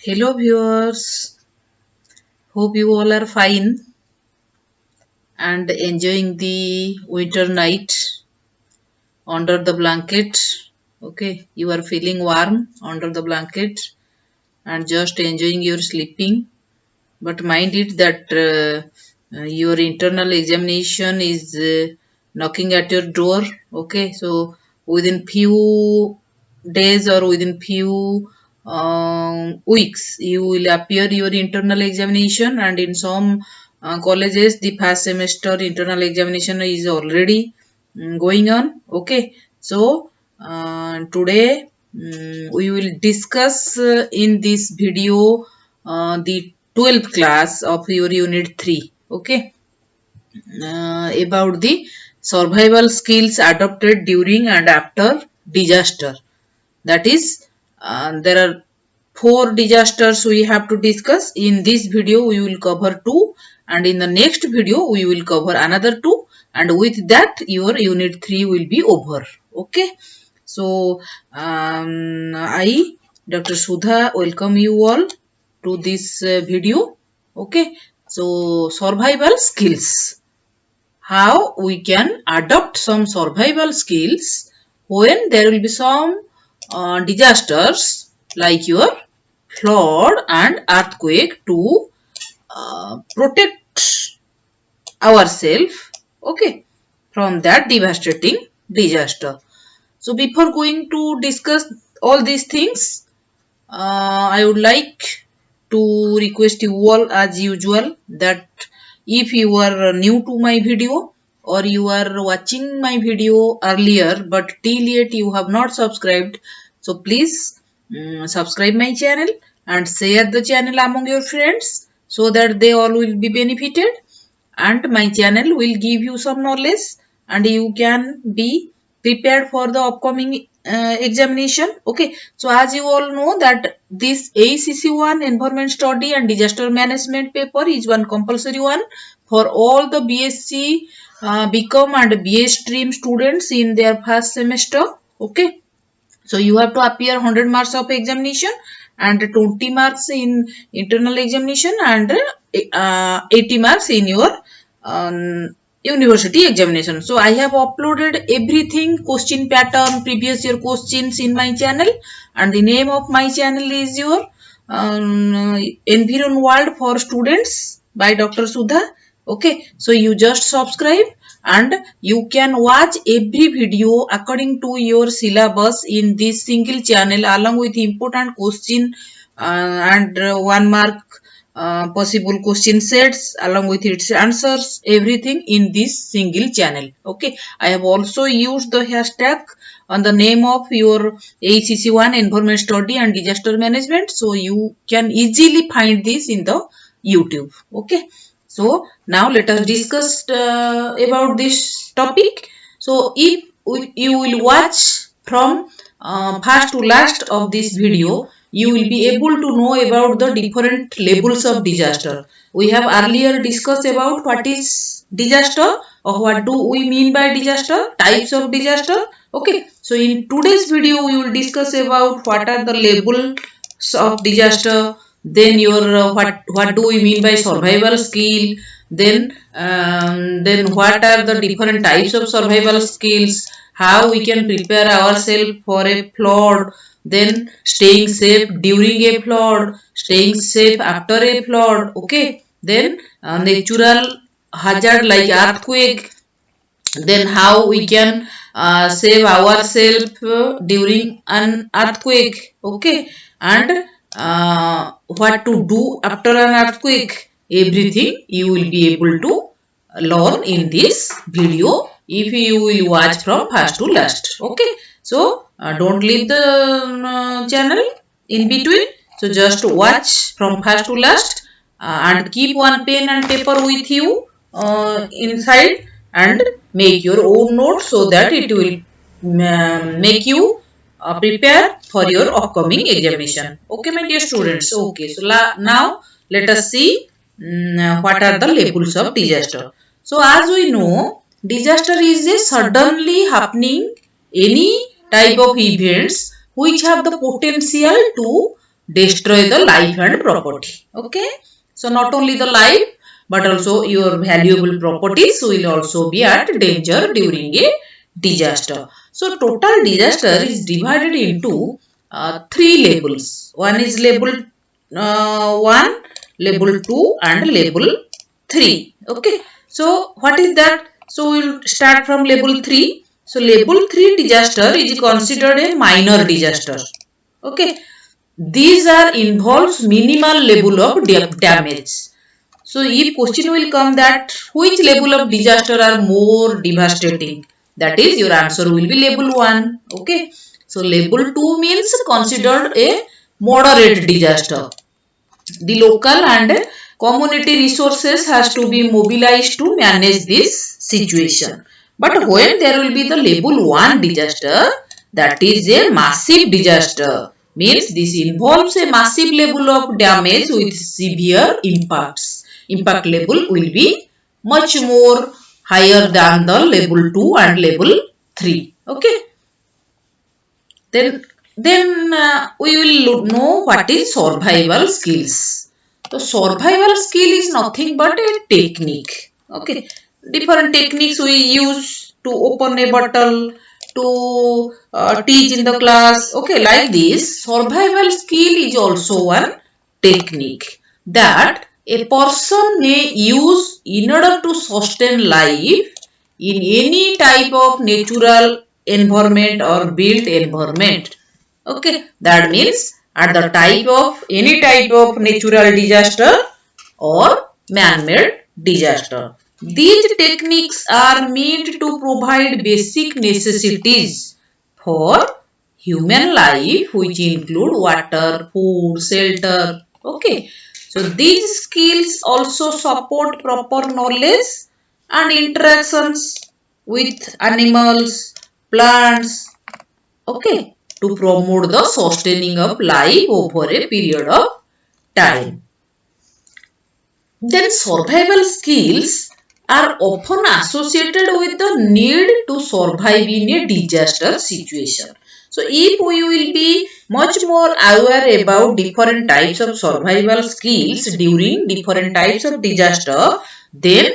Hello viewers, hope you all are fine and enjoying the winter night under the blanket. Okay, you are feeling warm under the blanket and just enjoying your sleeping. But mind it that your internal examination is knocking at your door. Okay, so within few days or within few weeks you will appear your internal examination, and in some colleges the first semester internal examination is already going on. Okay, so today we will discuss in this video the 12th class of your unit 3. Okay, about the survival skills adopted during and after disaster. That is, there are 4 disasters we have to discuss. In this video we will cover 2, and in the next video we will cover another 2, and with that your unit 3 will be over. Okay, so I, Dr. Sudha, welcome you all to this video. Okay, so survival skills, how we can adopt some survival skills when there will be some disasters like your flood and earthquake to protect ourselves, okay, from that devastating disaster. So before going to discuss all these things, I would like to request you all as usual that if you are new to my video or you are watching my video earlier but till yet you have not subscribed, so please subscribe my channel and share the channel among your friends so that they all will be benefited, and my channel will give you some knowledge and you can be prepared for the upcoming examination. Okay, so as you all know that this AECC 1 environment study and disaster management paper is one compulsory one for all the BSc, BCom and BA stream students in their first semester. Okay, so you have to appear 100 marks of examination and 20 marks in internal examination and 80 marks in your university examination. So I have uploaded everything, question pattern, previous year questions in my channel, and the name of my channel is your Environ World for Students by Dr. Sudha. Okay, so you just subscribe and you can watch every video according to your syllabus in this single channel along with important question and 1 mark possible question sets along with its answers, everything in this single channel. Okay, I have also used the hashtag on the name of your AECC 1 environment study and disaster management, so you can easily find this in the YouTube. Okay, so now let us discuss about this topic. So if you will watch from first to last of this video, you will be able to know about the different levels of disaster. We have earlier discussed about what is disaster or what do we mean by disaster, types of disaster. Okay, so in today's video we will discuss about what are the levels of disaster, then your what do we mean by survival skill, then what are the different types of survival skills, how we can prepare ourselves for a flood, then staying safe during a flood, staying safe after a flood. Okay, then natural hazard like earthquake, then how we can save ourselves during an earthquake. Okay, and what to do after an earthquake, everything you will be able to learn in this video if you will watch from first to last. Okay, so don't leave the channel in between, so just watch from first to last and keep one pen and paper with you inside and make your own notes so that it will make you prepare for your upcoming examination. Okay, my dear students. Okay, so now let us see what are the levels of disaster. So as we know, disaster is a suddenly happening any type of events which have the potential to destroy the life and property. Okay, so not only the life but also your valuable properties will also be at danger during a disaster. So total disaster is divided into three labels. One is label 1, label 2 and label 3. Okay, so what is that? So we will start from label 3. So label 3 disaster is considered a minor disaster. Okay, these are involves minimal level of damage. So if question will come that which level of disaster are more devastating, that is your answer will be label 1. Okay, so label 2 means considered a moderate disaster. The local and community resources has to be mobilized to manage this situation. But when there will be the level 1 disaster, that is a massive disaster. Means this involves a massive level of damage with severe impacts. Impact level will be much more higher than the level 2 and level 3. Okay. Then we will know what is survival skills. So survival skill is nothing but a technique. Okay, different techniques we use to open a bottle, to teach in the class. Okay, like this, survival skill is also one technique that a person may use in order to sustain life in any type of natural environment or built environment. Okay, that means at the type of any type of natural disaster or man-made disaster. These techniques are meant to provide basic necessities for human life, which include water, food, shelter. Okay, so these skills also support proper knowledge and interactions with animals, plants, okay, to promote the sustaining of life over a period of time. Then survival skills are often associated with the need to survive in a disaster situation. So if we will be much more aware about different types of survival skills during different types of disaster, then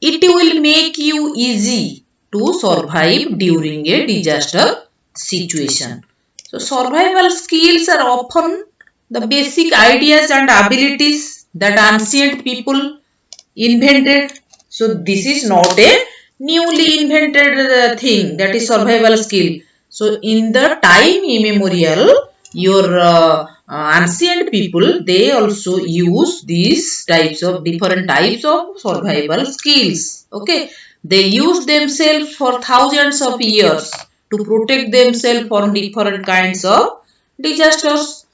it will make you easy to survive during a disaster situation. So survival skills are often the basic ideas and abilities that ancient people invented. So this is not a newly invented thing, that is survival skill. So in the time immemorial, your ancient people, they also use these types of different types of survival skills. Okay, they use themselves for thousands of years to protect themselves from different kinds of disasters.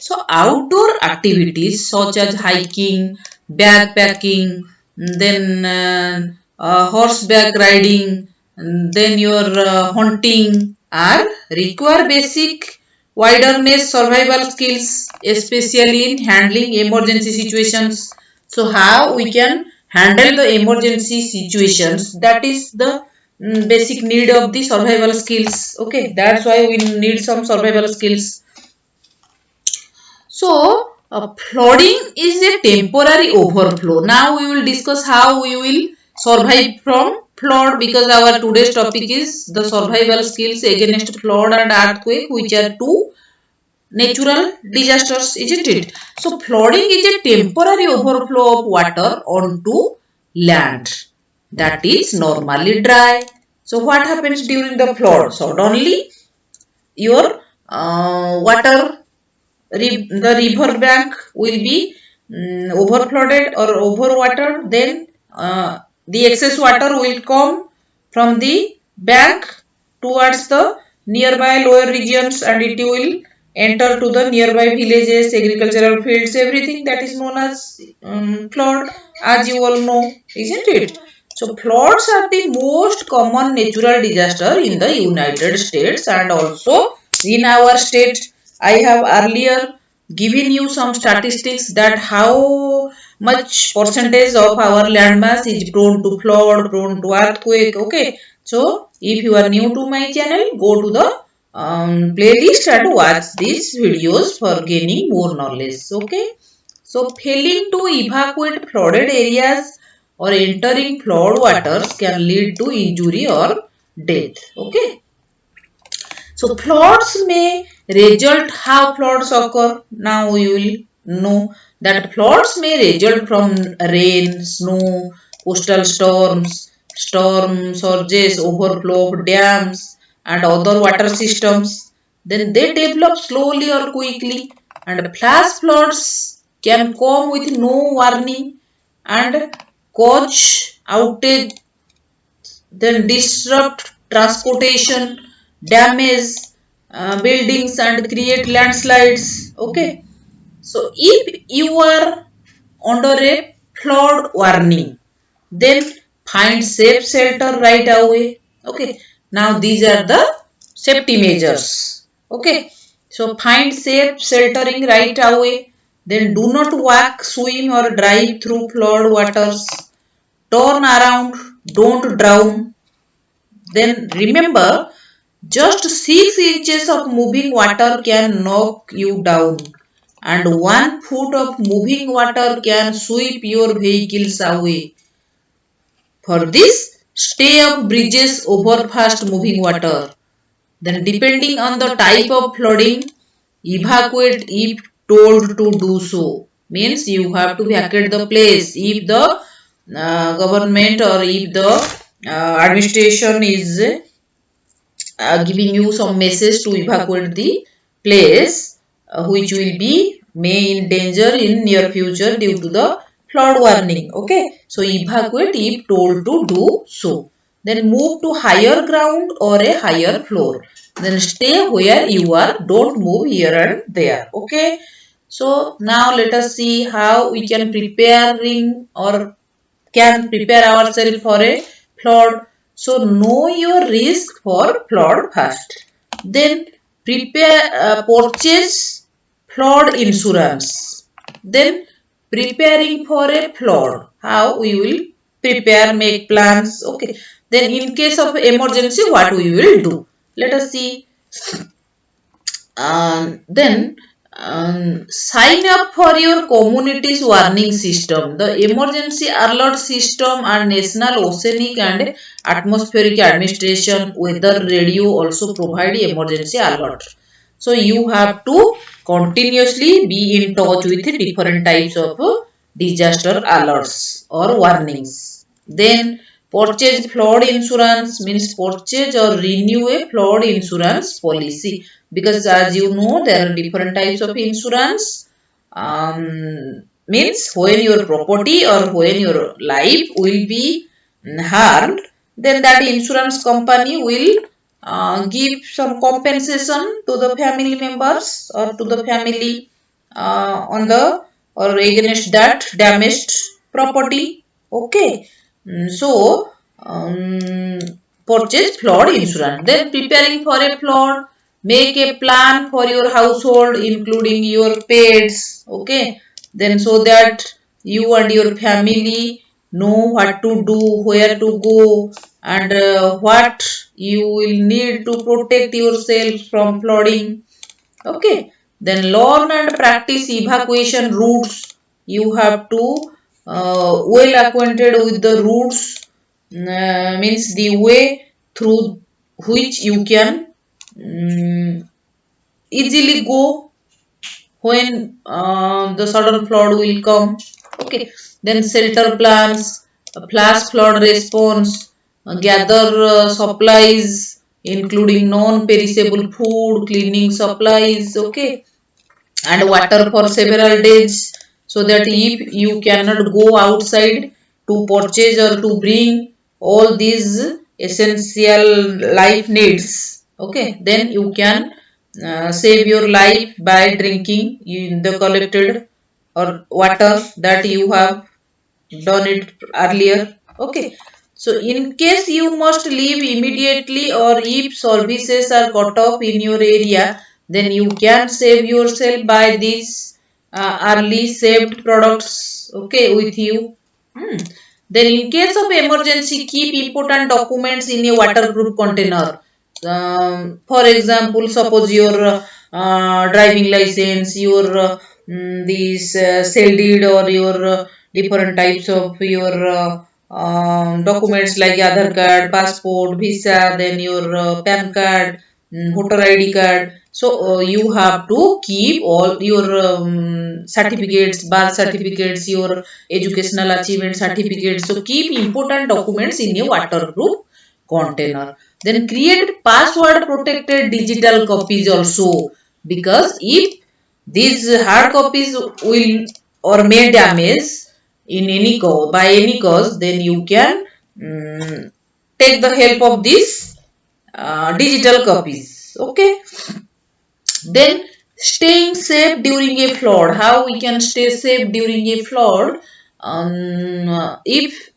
So outdoor activities such as hiking, backpacking, then horseback riding, then your hunting are require basic wilderness survival skills, especially in handling emergency situations. So how we can handle the emergency situations, that is the basic need of the survival skills. Okay, that's why we need some survival skills. So, flooding is a temporary overflow. Now we will discuss how we will survive from flood, because our today's topic is the survival skills against flood and earthquake, which are two natural disasters, isn't it? So, flooding is a temporary overflow of water onto land that is normally dry. So, what happens during the flood? Suddenly, your water, the river bank will be overflooded or overwatered. Then the excess water will come from the bank towards the nearby lower regions, and it will enter to the nearby villages, agricultural fields, everything that is known as flood, as you all know, isn't it? So floods are the most common natural disaster in the United States and also in our state. I have earlier given you some statistics that how much percentage of our landmass is prone to flood, prone to earthquake. Okay, so if you are new to my channel, go to the playlist and watch these videos for gaining more knowledge. Okay. So failing to evacuate flooded areas or entering flood waters can lead to injury or death. Okay. So floods may result, how floods occur. Now you will know that floods may result from rain, snow, coastal storms, storm surges, overflow of dams and other water systems. Then they develop slowly or quickly, and flash floods can come with no warning and cause outage, then disrupt transportation, damage buildings and create landslides. Okay, so if you are under a flood warning, then find safe shelter right away. Okay, now these are the safety measures. Okay, so find safe sheltering right away. Then do not walk, swim or drive through flood waters. Turn around, don't drown. Then remember, just 6 inches of moving water can knock you down, and 1 foot of moving water can sweep your vehicles away. For this, stay off bridges over fast moving water. Then depending on the type of flooding, evacuate if told to do so. Means you have to vacate the place if the government or if the administration is giving you some message to evacuate the place which will be may in danger in near future due to the flood warning. Okay, so evacuate if told to do so. Then move to higher ground or a higher floor. Then stay where you are, don't move here and there. Okay, so now let us see how we can preparing or can prepare ourselves for a flood. So know your risk for flood first. Then prepare purchase flood insurance. Then preparing for a flood. How we will prepare, make plans. Okay. Then in case of emergency, what we will do? Let us see. Then sign up for your community's warning system. The emergency alert system and National Oceanic and Atmospheric Administration weather radio also provide emergency alert. So you have to continuously be in touch with different types of disaster alerts or warnings. Then purchase flood insurance means purchase or renew a flood insurance policy, because as you know there are different types of insurance. Means when your property or when your life will be harmed, then that insurance company will give some compensation to the family members or to the family on the or against that damaged property. Okay, so purchase flood insurance. Then preparing for a flood, make a plan for your household including your pets. Okay, then so that you and your family know what to do, where to go, and what you will need to protect yourself from flooding. Okay, then learn and practice evacuation routes. You have to well acquainted with the routes, means the way through which you can easily go when the sudden flood will come. Okay, then shelter plans, flash flood response, gather supplies including non-perishable food, cleaning supplies. Okay, and water for several days, so that if you cannot go outside to purchase or to bring all these essential life needs, okay, then you can save your life by drinking in the collected or water that you have done it earlier. Okay, so in case you must leave immediately or if services are cut off in your area, then you can save yourself by these early saved products, okay, with you. Then in case of emergency, keep important documents in a waterproof container. For example, suppose your driving license, your these cell deed, or your different types of your documents like Aadhaar card, passport, visa, then your PAN card, voter ID card. So you have to keep all your certificates, birth certificates, your educational achievement certificates. So keep important documents in a waterproof container. Then create password protected digital copies also, because if these hard copies will or may damage in any cause, by any cause, then you can take the help of these digital copies. Okay. Then staying safe during a flood. How we can stay safe during a flood? If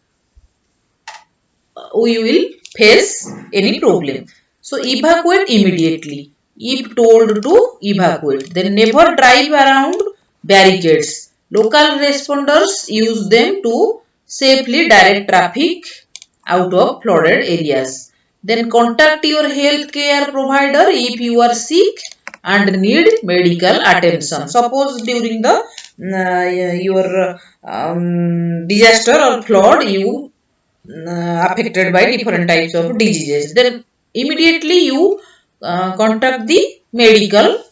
we will face any problem. So evacuate immediately. If told to evacuate, then never drive around barricades. Local responders use them to safely direct traffic out of flooded areas. Then contact your healthcare provider if you are sick and need medical attention. Suppose during the your disaster or flood, you affected by different types of diseases, then immediately you contact the medical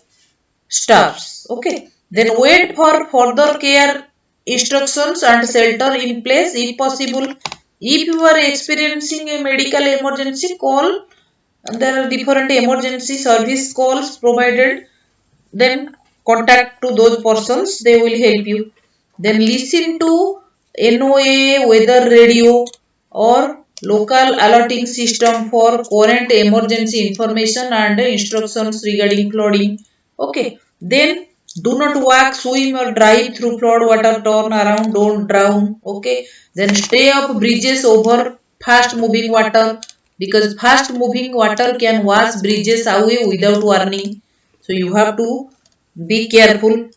staffs. Okay. Then wait for further care instructions and shelter in place if possible. If you are experiencing a medical emergency, call. There are different emergency service calls provided, then contact to those persons, they will help you. Then listen to NOA weather radio or local alerting system for current emergency information and instructions regarding flooding. Okay. Then do not walk, swim or drive through flood water, turn around, don't drown. Okay. Then stay off bridges over fast moving water, because fast moving water can wash bridges away without warning. So you have to be careful.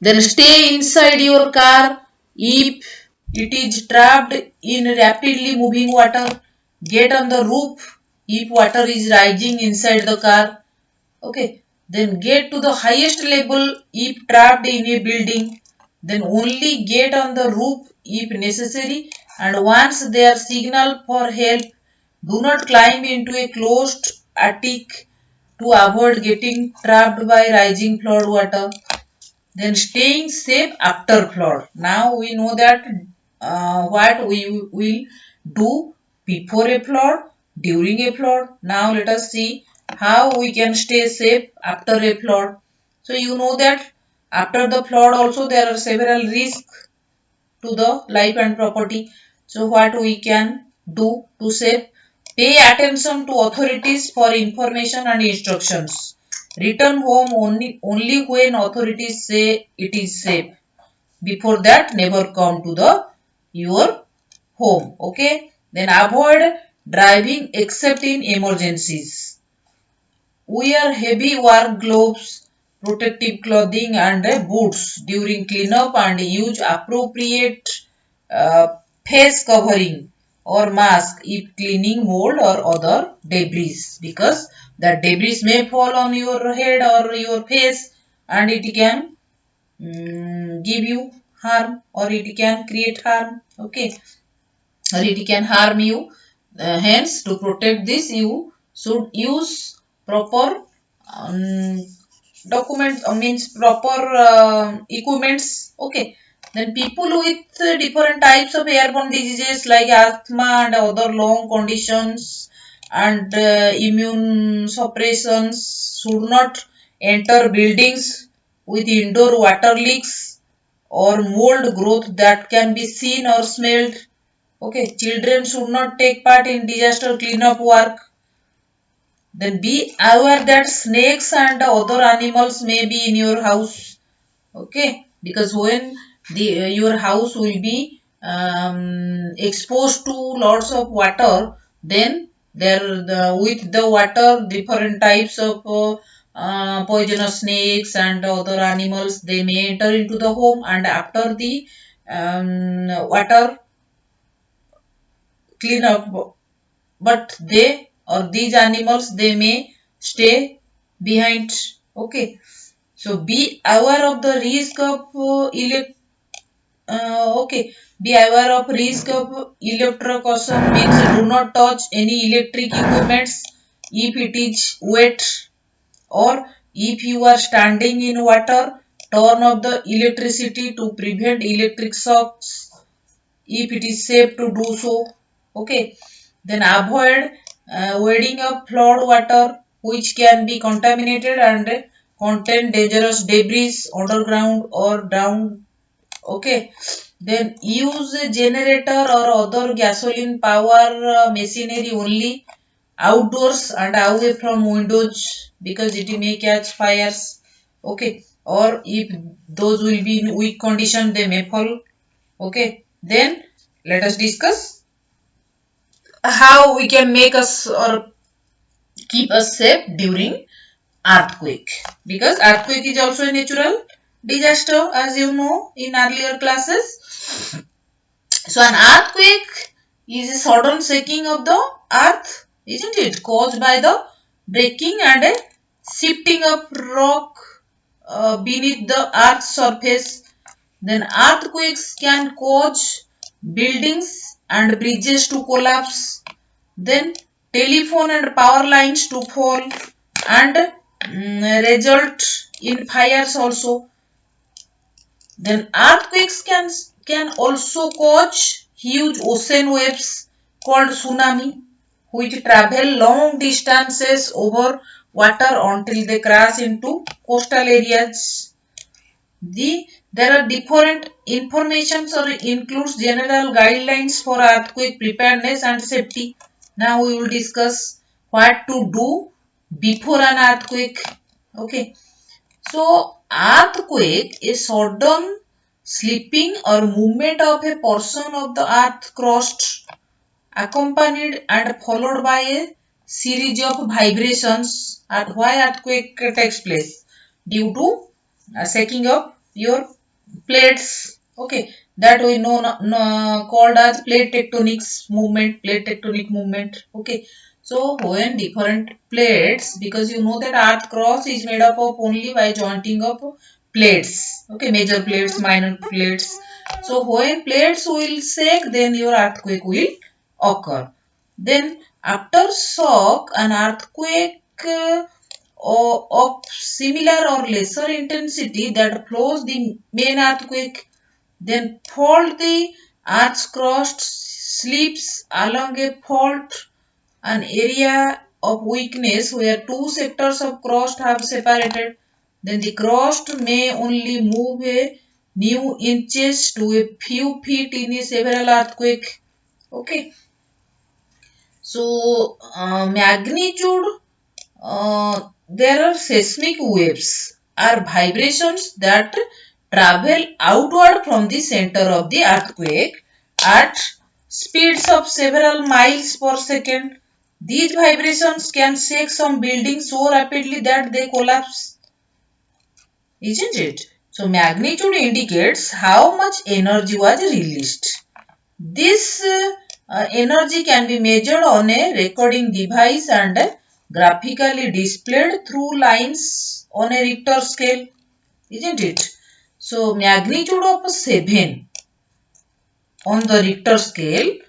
Then stay inside your car if it is trapped in rapidly moving water. Get on the roof if water is rising inside the car. Okay. Then get to the highest level if trapped in a building. Then only get on the roof if necessary. And once there signal for help, do not climb into a closed attic to avoid getting trapped by rising flood water. Then staying safe after flood. Now we know that what we will do before a flood, during a flood. Now let us see how we can stay safe after a flood. So you know that after the flood also there are several risks to the life and property. So what we can do to save? Pay attention to authorities for information and instructions. Return home only when authorities say it is safe. Before that, never come to your home. Okay. Then avoid driving except in emergencies. Wear heavy work gloves, protective clothing and boots during cleanup, and use appropriate uh, face covering or mask if cleaning mold or other debris, because the debris may fall on your head or your face and it can give you harm, or it can create harm. Okay. Or it can harm you. Hence, to protect this, you should use proper um, document means proper equipments. Okay. Then people with different types of airborne diseases like asthma and other lung conditions and immune suppressions should not enter buildings with indoor water leaks or mold growth that can be seen or smelled. Okay, children should not take part in disaster cleanup work. Then be aware that snakes and other animals may be in your house. Okay, because when your house will be exposed to lots of water, then with the water different types of poisonous snakes and other animals, they may enter into the home, and after the water clean up, but they or these animals, they may stay behind. Okay, so be aware of the risk of okay, be aware of risk of electrocution means do not touch any electric equipments if it is wet, or if you are standing in water, turn off the electricity to prevent electric shocks if it is safe to do so. Okay, then avoid wading up flood water which can be contaminated and contain dangerous debris underground or down. Okay, then use a generator or other gasoline power machinery only outdoors and away from windows because it may catch fires. Okay, or if those will be in weak condition, they may fall. Okay, then let us discuss how we can make us or keep us safe during earthquake, because earthquake is also a natural disaster as you know in earlier classes. So an earthquake is a sudden shaking of the earth, isn't it, caused by the breaking and a shifting of rock beneath the earth's surface. Then earthquakes can cause buildings and bridges to collapse, then telephone and power lines to fall, and result in fires also. Then earthquakes can also cause huge ocean waves called tsunami, which travel long distances over water until they crash into coastal areas. There are different informations or includes general guidelines for earthquake preparedness and safety. Now we will discuss what to do before an earthquake. Okay. So earthquake is sudden slipping or movement of a portion of the earth crust accompanied and followed by a series of vibrations. And why earthquake takes place? Due to shaking of your plates. Okay, that we know called as plate tectonic movement. Okay, so when different plates, because you know that earth crust is made up of only by jointing of plates. Okay, major plates, minor plates. So when plates will shake, then your earthquake will occur. Then after shock, an earthquake of similar or lesser intensity that follows the main earthquake, then fold the earth's crust slips along a fault, an area of weakness where two sectors of crust have separated. Then the crust may only move a few inches to a few feet in a several earthquake. Okay. So magnitude, there are seismic waves are vibrations that travel outward from the center of the earthquake at speeds of several miles per second. These vibrations can shake some buildings so rapidly that they collapse, isn't it? So magnitude indicates how much energy was released. This energy can be measured on a recording device and graphically displayed through lines on a Richter scale, isn't it? So magnitude of 7 on the Richter scale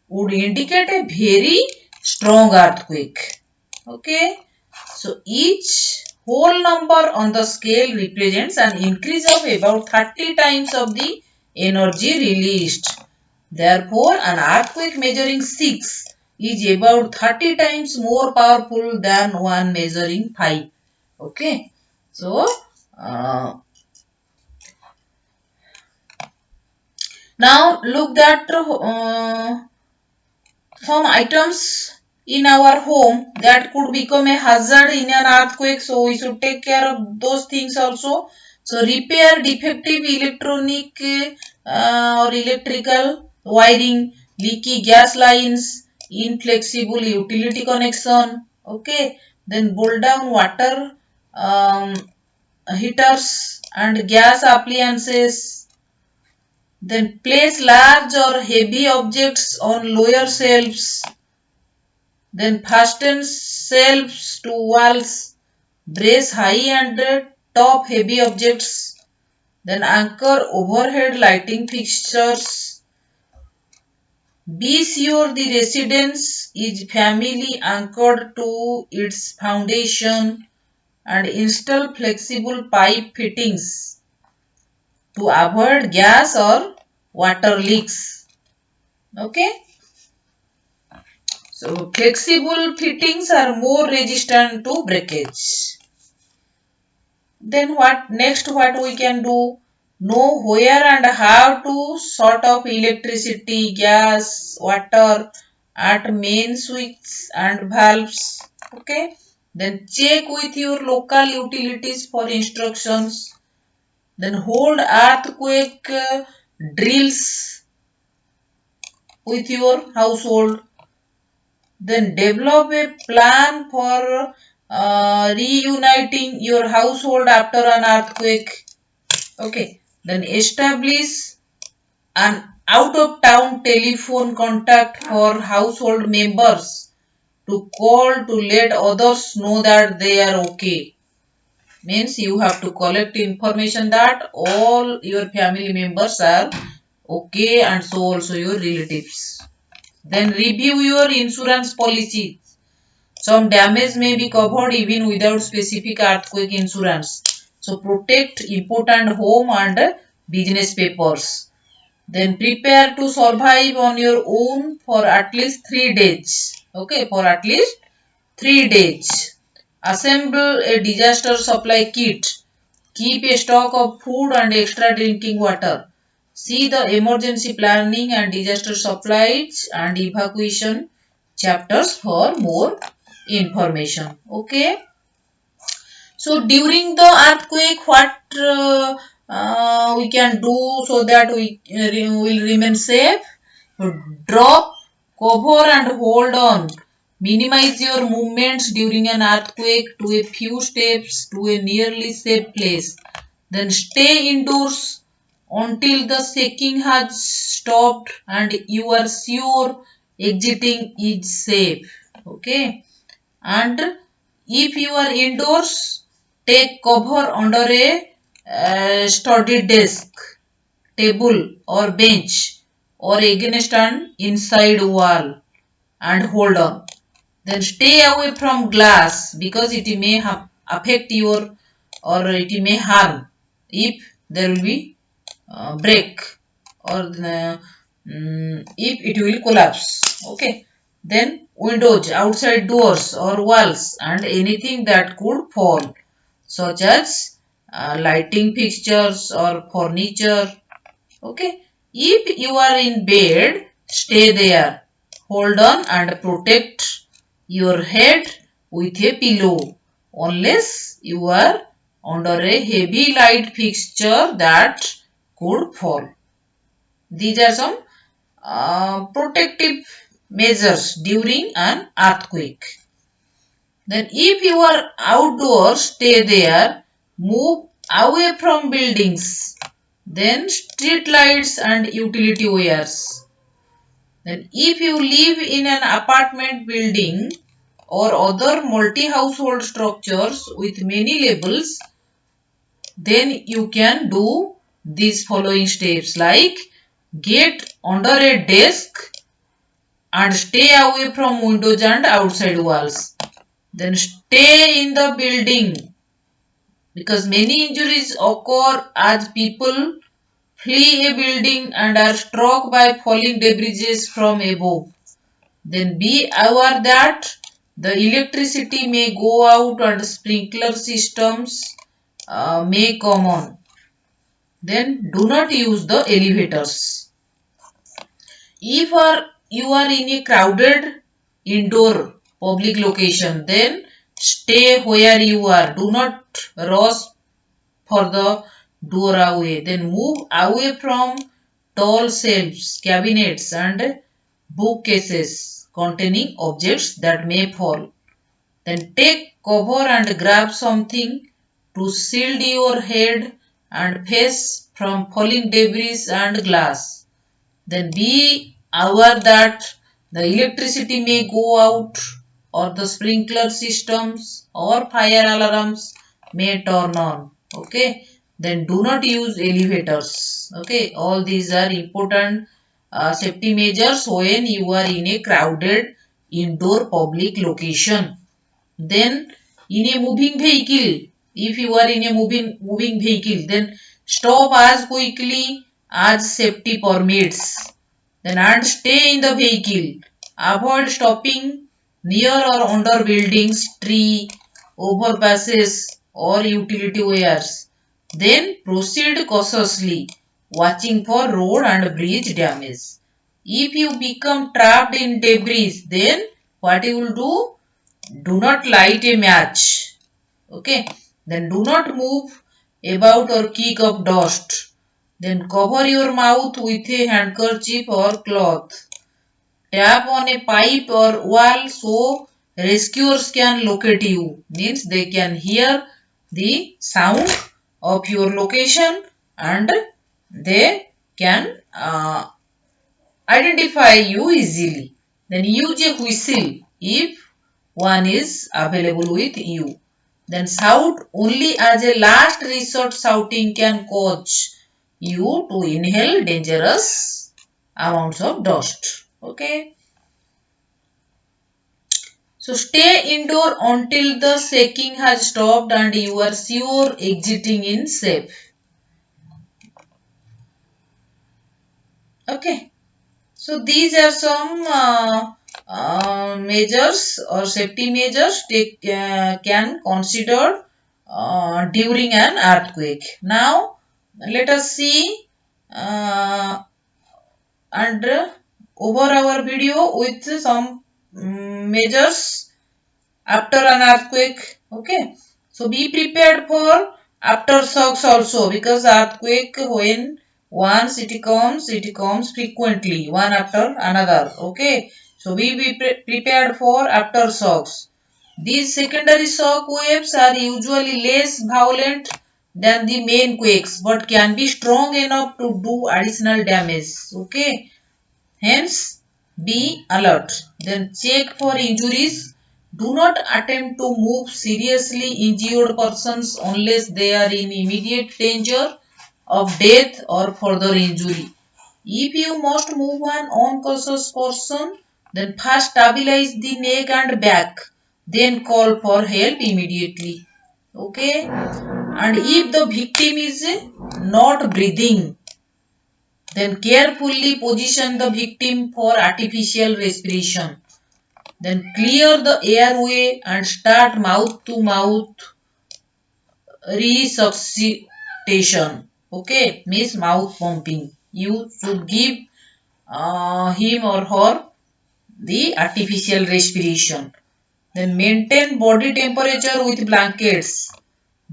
would indicate a very strong earthquake. Okay, so each whole number on the scale represents an increase of about 30 times of the energy released. Therefore, an earthquake measuring 6 is about 30 times more powerful than one measuring 5. Okay, so now look at some items in our home that could become a hazard in an earthquake, so we should take care of those things also. So repair defective electronic or electrical wiring, leaky gas lines, inflexible utility connection. Okay, then bolt down water heaters and gas appliances. Then place large or heavy objects on lower shelves. Then fasten shelves to walls, brace high and top heavy objects, then anchor overhead lighting fixtures. Be sure the residence is family anchored to its foundation and install flexible pipe fittings to avoid gas or water leaks. Okay. So flexible fittings are more resistant to breakage. Then what we can do? Know where and how to sort off electricity, gas, water at main switch and valves. Okay. Then check with your local utilities for instructions. Then hold earthquake drills with your household. Then develop a plan for reuniting your household after an earthquake. Okay. Then establish an out-of-town telephone contact for household members to call to let others know that they are okay. Means you have to collect information that all your family members are okay and so also your relatives. Then review your insurance policy. Some damage may be covered even without specific earthquake insurance. So protect important home and business papers. Then prepare to survive on your own for at least 3 days. Okay, for at least 3 days. Assemble a disaster supply kit. Keep a stock of food and extra drinking water. See the emergency planning and disaster supplies and evacuation chapters for more information. Okay. So during the earthquake, what we can do so that we will remain safe? Drop, cover and hold on. Minimize your movements during an earthquake to a few steps to a nearly safe place. Then stay indoors until the shaking has stopped and you are sure exiting is safe. Okay. And if you are indoors, take cover under a sturdy desk, table or bench or against an inside wall and hold on. Then stay away from glass because it may affect your or it may harm if there will be break or if it will collapse. Okay. Then windows, outside doors or walls and anything that could fall such as lighting fixtures or furniture. Okay. If you are in bed, stay there. Hold on and protect your head with a pillow unless you are under a heavy light fixture that could fall. These are some protective measures during an earthquake. Then if you are outdoors, stay there. Move away from buildings. Then street lights and utility wires. Then if you live in an apartment building or other multi-household structures with many levels, then you can do these following steps like get under a desk and stay away from windows and outside walls. Then stay in the building because many injuries occur as people flee a building and are struck by falling debris from above. Then be aware that the electricity may go out and sprinkler systems may come on. Then do not use the elevators. If you are in a crowded indoor public location, then stay where you are. Do not rush for the doorway. Then move away from tall shelves, cabinets and bookcases containing objects that may fall. Then take cover and grab something to shield your head and face from falling debris and glass. Then be aware that the electricity may go out or the sprinkler systems or fire alarms may turn on. Okay, then do not use elevators. Okay, all these are important safety measures when you are in a crowded indoor public location. Then in a moving vehicle, if you are in a moving vehicle, then stop as quickly as safety permits. Then and stay in the vehicle. Avoid stopping near or under buildings, tree, overpasses or utility wires. Then proceed cautiously, watching for road and bridge damage. If you become trapped in debris, then what you will do? Do not light a match. Okay. Then do not move about or kick up dust. Then cover your mouth with a handkerchief or cloth. Tap on a pipe or wall so rescuers can locate you. Means they can hear the sound of your location and they can identify you easily. Then use a whistle if one is available with you. Then shout only as a last resort. Shouting can cause you to inhale dangerous amounts of dust. Okay. So stay indoor until the shaking has stopped and you are sure exiting in safe. Okay. So these are some measures or safety measures can consider during an earthquake. Now let us see and over our video with some measures after an earthquake. Okay, so be prepared for aftershocks also, because earthquake, when once it comes frequently, one after another. Okay, so be prepared for aftershocks. These secondary shock waves are usually less violent than the main quakes but can be strong enough to do additional damage. Okay, hence be alert. Then check for injuries. Do not attempt to move seriously injured persons unless they are in immediate danger of death or further injury. If you must move an unconscious person, then first stabilize the neck and back, then call for help immediately. Okay, and if the victim is not breathing, then carefully position the victim for artificial respiration. Then clear the airway and start mouth to mouth resuscitation. Okay, means mouth pumping. You should give him or her the artificial respiration. Then maintain body temperature with blankets.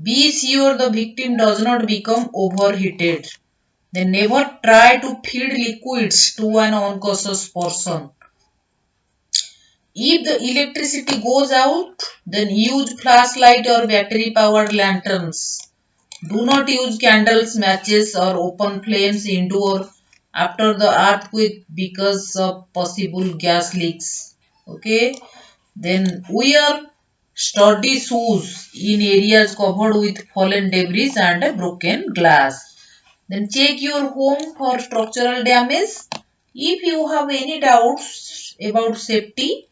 Be sure the victim does not become overheated. Then never try to feed liquids to an unconscious person. If the electricity goes out, then use flashlight or battery powered lanterns. Do not use candles, matches or open flames indoor after the earthquake because of possible gas leaks. Okay. Then wear sturdy shoes in areas covered with fallen debris and broken glass. Then check your home for structural damage. If you have any doubts about safety,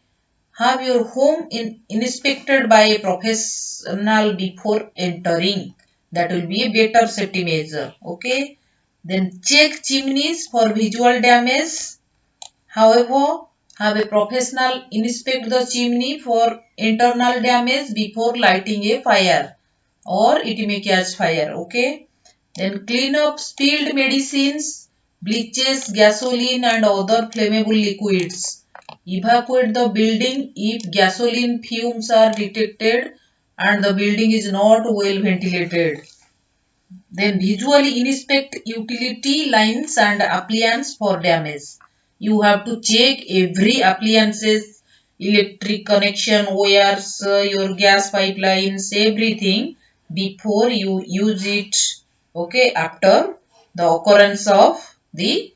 have your home inspected by a professional before entering. That will be a better safety measure. Okay. Then check chimneys for visual damage. However, have a professional inspect the chimney for internal damage before lighting a fire, or it may catch fire. Okay. Then clean up spilled medicines, bleaches, gasoline and other flammable liquids. Evacuate the building if gasoline fumes are detected and the building is not well ventilated. Then visually inspect utility lines and appliances for damage. You have to check every appliances, electric connection wires, your gas pipelines, everything before you use it. Okay, after the occurrence of the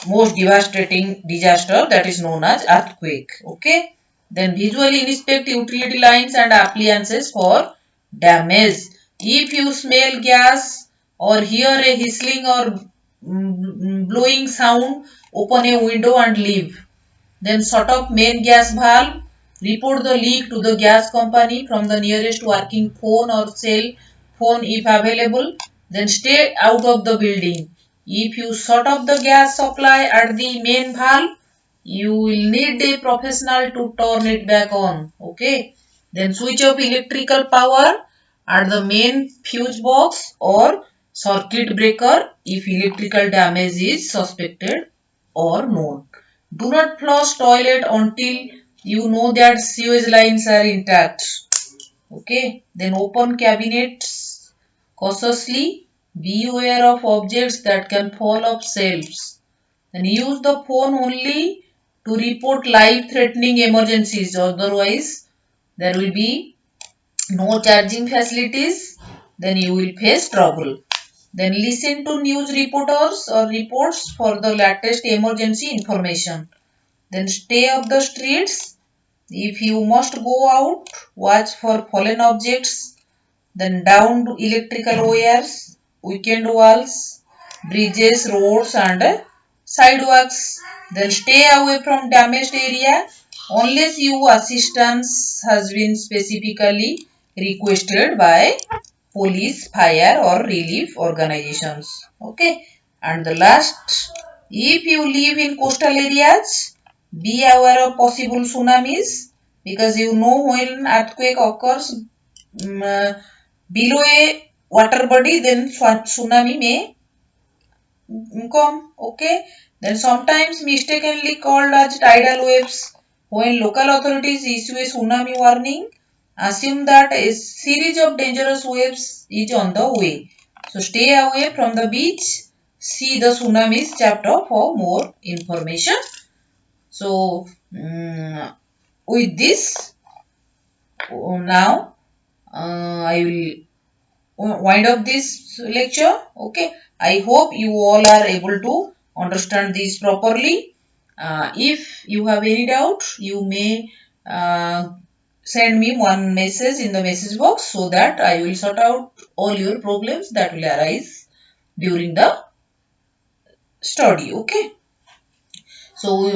most devastating disaster, that is known as earthquake. Okay. Then visually inspect utility lines and appliances for damage. If you smell gas or hear a whistling or blowing sound, open a window and leave. Then shut off main gas valve. Report the leak to the gas company from the nearest working phone or cell phone if available. Then stay out of the building. If you shut off the gas supply at the main valve, you will need a professional to turn it back on. Okay. Then switch off electrical power at the main fuse box or circuit breaker if electrical damage is suspected or known. Do not flush toilet until you know that sewage lines are intact. Okay. Then open cabinets cautiously. Be aware of objects that can fall off shelves. Then use the phone only to report life-threatening emergencies. Otherwise, there will be no charging facilities. Then you will face trouble. Then listen to news reporters or reports for the latest emergency information. Then stay off the streets. If you must go out, watch for fallen objects, then downed electrical wires, weakened walls, bridges, roads and sidewalks. Then stay away from damaged area unless your assistance has been specifically requested by police, fire or relief organizations. Okay. And the last, if you live in coastal areas, be aware of possible tsunamis because you know when earthquake occurs below a water body, then tsunami may come. Okay. Then sometimes mistakenly called as tidal waves. When local authorities issue a tsunami warning, assume that a series of dangerous waves is on the way. So stay away from the beach. See the tsunamis chapter for more information. So with this, now I will wind up this lecture. Okay. I hope you all are able to understand this properly. If you have any doubt, you may send me one message in the message box so that I will sort out all your problems that will arise during the study. Okay. So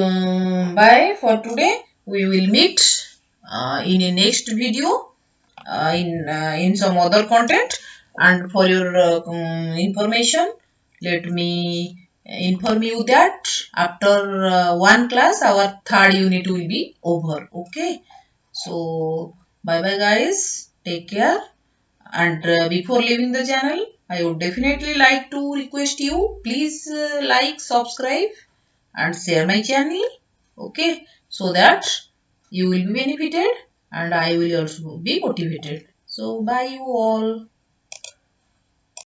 bye for today. We will meet in a next video in some other content. And for your information, let me inform you that after one class our third unit will be over. Okay. So bye bye guys, take care. And before leaving the channel, I would definitely like to request you, please like, subscribe and share my channel. Okay. So that you will be benefited and I will also be motivated. So bye you all.